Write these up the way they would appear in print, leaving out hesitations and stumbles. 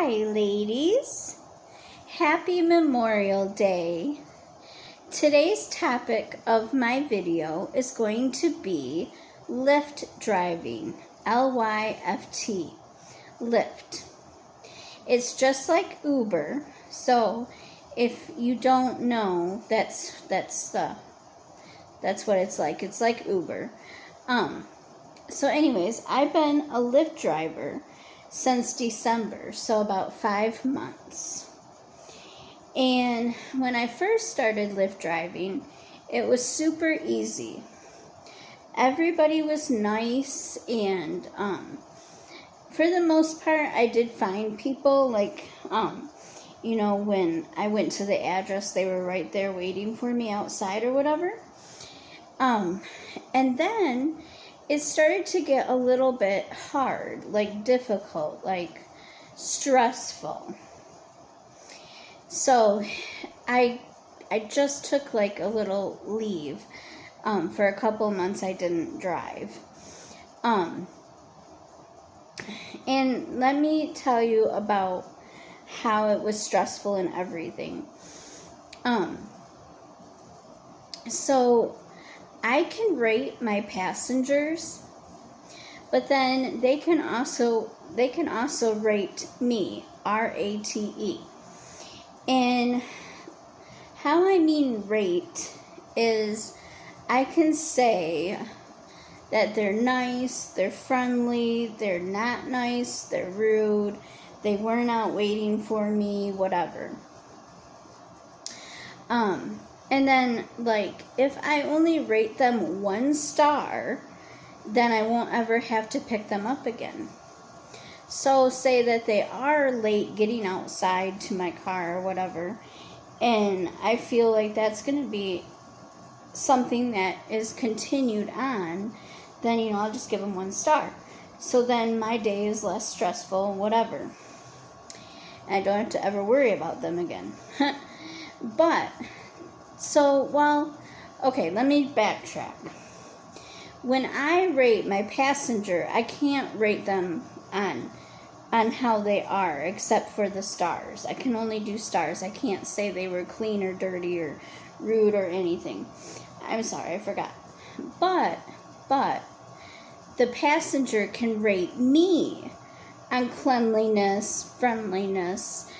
Hi, ladies. Happy Memorial Day. Today's topic of my video is going to be Lyft driving. L-Y-F-T. Lyft. It's just like Uber. So if you don't know, that's what it's like. It's like Uber. So anyways, I've been a Lyft driver since December, so about 5 months. And when I first started Lyft driving, it was super easy. Everybody was nice, and for the most part, I did find people, like, when I went to the address, they were right there waiting for me outside or whatever. And then it started to get a little bit hard, like difficult, like stressful. So I just took like a little leave. For a couple months I didn't drive. And let me tell you about how it was stressful and everything. So I can rate my passengers, but then they can also rate me, R-A-T-E. And how I mean rate is I can say that they're nice, they're friendly, they're not nice, they're rude, they weren't out waiting for me, whatever. And then, like, if I only rate them 1 star, then I won't ever have to pick them up again. So, say that they are late getting outside to my car or whatever, and I feel like that's going to be something that is continued on, then, I'll just give them 1 star. So then my day is less stressful, whatever. And I don't have to ever worry about them again. But okay, let me backtrack. When I rate my passenger, I can't rate them on how they are, except for the stars. I can only do stars. I can't say they were clean or dirty or rude or anything. I'm sorry, I forgot. But the passenger can rate me on cleanliness, friendliness,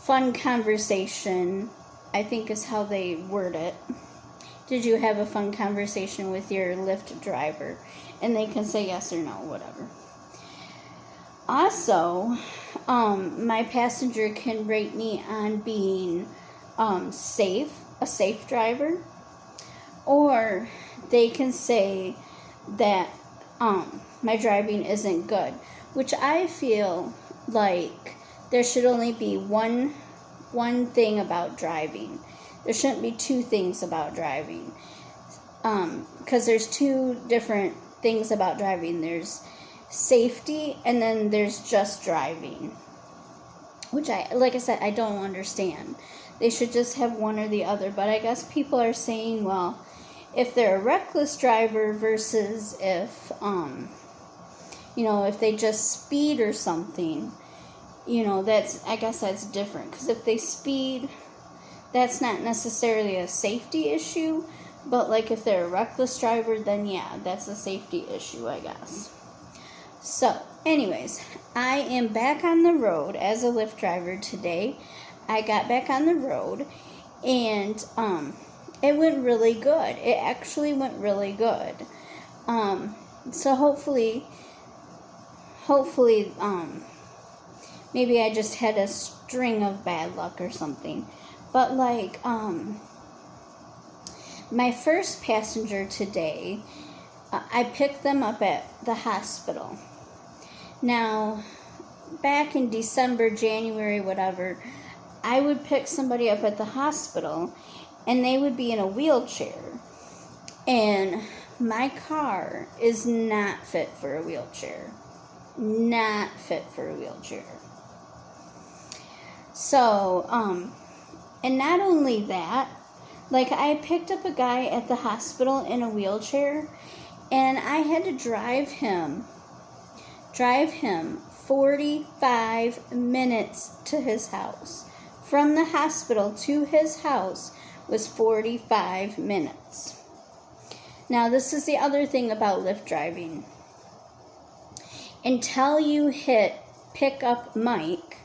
fun conversation, I think is how they word it. Did you have a fun conversation with your Lyft driver? And they can say yes or no, whatever. Also, my passenger can rate me on being safe, a safe driver. Or they can say that my driving isn't good, which I feel like there should only be one thing about driving. There shouldn't be 2 things about driving, because there's 2 different things about driving. There's safety, and then there's just driving, which like I said, I don't understand. They should just have one or the other. But I guess people are saying, well, if they're a reckless driver versus if if they just speed or something, I guess that's different. Because if they speed, that's not necessarily a safety issue. But like if they're a reckless driver, then yeah, that's a safety issue, I guess. So, anyways, I am back on the road as a Lyft driver today. I got back on the road, and it went really good. It actually went really good. So hopefully, maybe I just had a string of bad luck or something. But like, my first passenger today, I picked them up at the hospital. Now, back in December, January, whatever, I would pick somebody up at the hospital, and they would be in a wheelchair. And my car is not fit for a wheelchair. Not fit for a wheelchair. So, and not only that, like, I picked up a guy at the hospital in a wheelchair, and I had to drive him 45 minutes to his house. From the hospital to his house was 45 minutes. Now, this is the other thing about Lyft driving. Until you hit pick up Mike,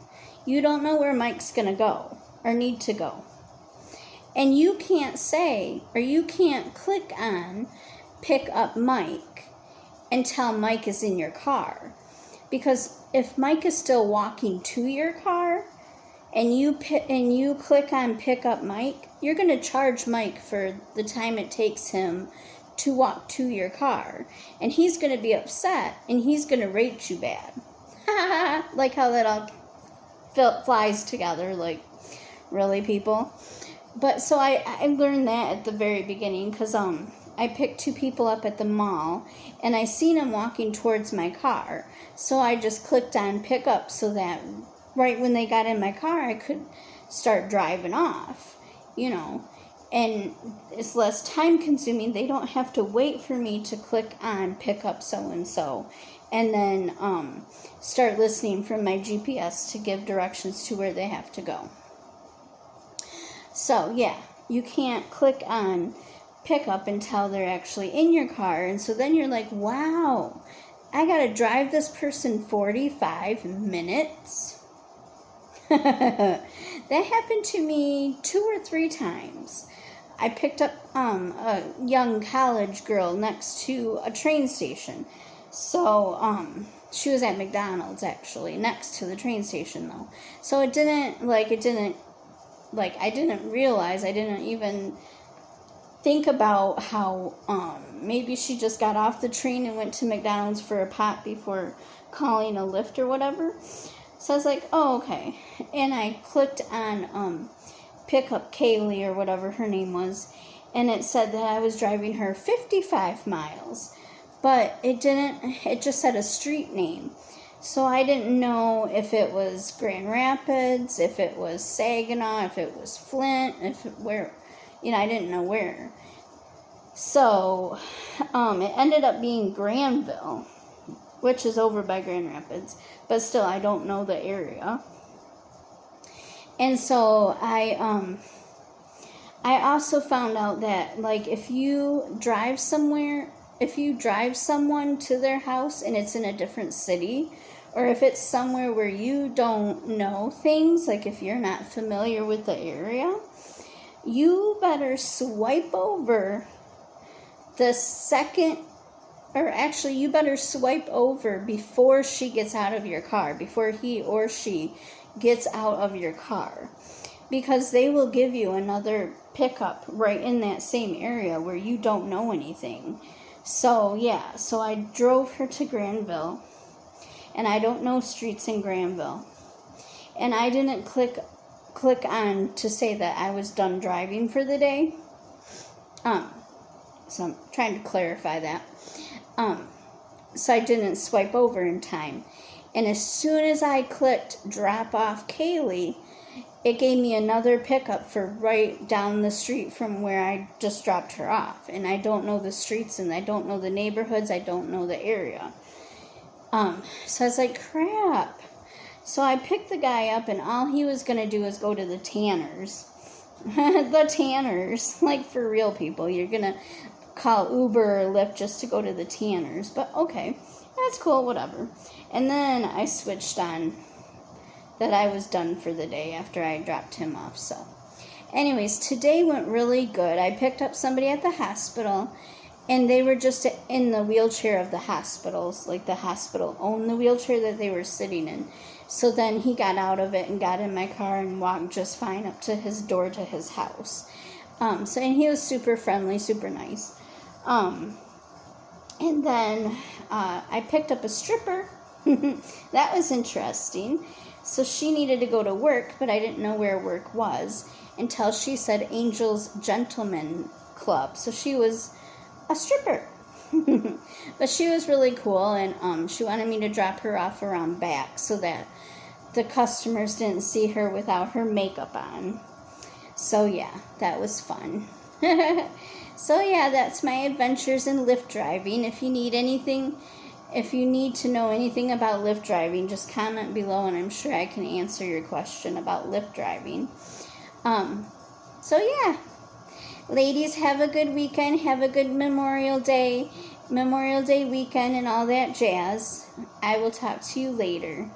you don't know where Mike's going to go or need to go. And you can't say, or you can't click on pick up Mike until Mike is in your car. Because if Mike is still walking to your car and you click on pick up Mike, you're going to charge Mike for the time it takes him to walk to your car. And he's going to be upset and he's going to rate you bad. Like how that all flies together. Like, really, people? But so I learned that at the very beginning because I picked two people up at the mall and I seen them walking towards my car. So I just clicked on pick up so that right when they got in my car I could start driving off, you know. And it's less time consuming. They don't have to wait for me to click on pick up so-and-so and then start listening from my GPS to give directions to where they have to go. So, yeah, you can't click on pick up until they're actually in your car. And so then you're like, wow, I got to drive this person 45 minutes? That happened to me 2 or 3 times. I picked up a young college girl next to a train station. So, she was at McDonald's, actually, next to the train station, though. So I didn't realize, I didn't even think about how maybe she just got off the train and went to McDonald's for a pop before calling a Lyft or whatever. So I was like, oh, okay. And I clicked on pick up Kaylee or whatever her name was, and it said that I was driving her 55 miles. But it just said a street name. So I didn't know if it was Grand Rapids, if it was Saginaw, if it was Flint, I didn't know where. So, it ended up being Granville, which is over by Grand Rapids, but still I don't know the area. And so I also found out that, like, if you drive someone to their house and it's in a different city, or if it's somewhere where you don't know things, like if you're not familiar with the area, you better swipe over you better swipe over before she gets out of your car, before he or she gets out of your car, because they will give you another pickup right in that same area where you don't know anything. So, yeah, so I drove her to Granville, and I don't know streets in Granville. And I didn't click on to say that I was done driving for the day. So I'm trying to clarify that. So I didn't swipe over in time. And as soon as I clicked drop off Kaylee, it gave me another pickup for right down the street from where I just dropped her off. And I don't know the streets, and I don't know the neighborhoods, I don't know the area. So I was like, crap. So I picked the guy up, and all he was going to do is go to the Tanners. The Tanners. Like, for real, people. You're going to call Uber or Lyft just to go to the Tanners. But, okay. That's cool, whatever. And then I switched on that I was done for the day after I dropped him off. So, anyways, today went really good. I picked up somebody at the hospital, and they were just in the wheelchair of the hospitals. Like, the hospital owned the wheelchair that they were sitting in. So then he got out of it and got in my car and walked just fine up to his door to his house. And he was super friendly, super nice. And then I picked up a stripper. That was interesting. So she needed to go to work, but I didn't know where work was until she said Angels Gentlemen Club. So she was a stripper. But she was really cool, and she wanted me to drop her off around back so that the customers didn't see her without her makeup on. So yeah, that was fun. So yeah, that's my adventures in Lyft driving. If you need anything if you need to know anything about Lyft driving, just comment below and I'm sure I can answer your question about Lyft driving. So yeah, ladies, have a good weekend. Have a good Memorial Day weekend and all that jazz. I will talk to you later.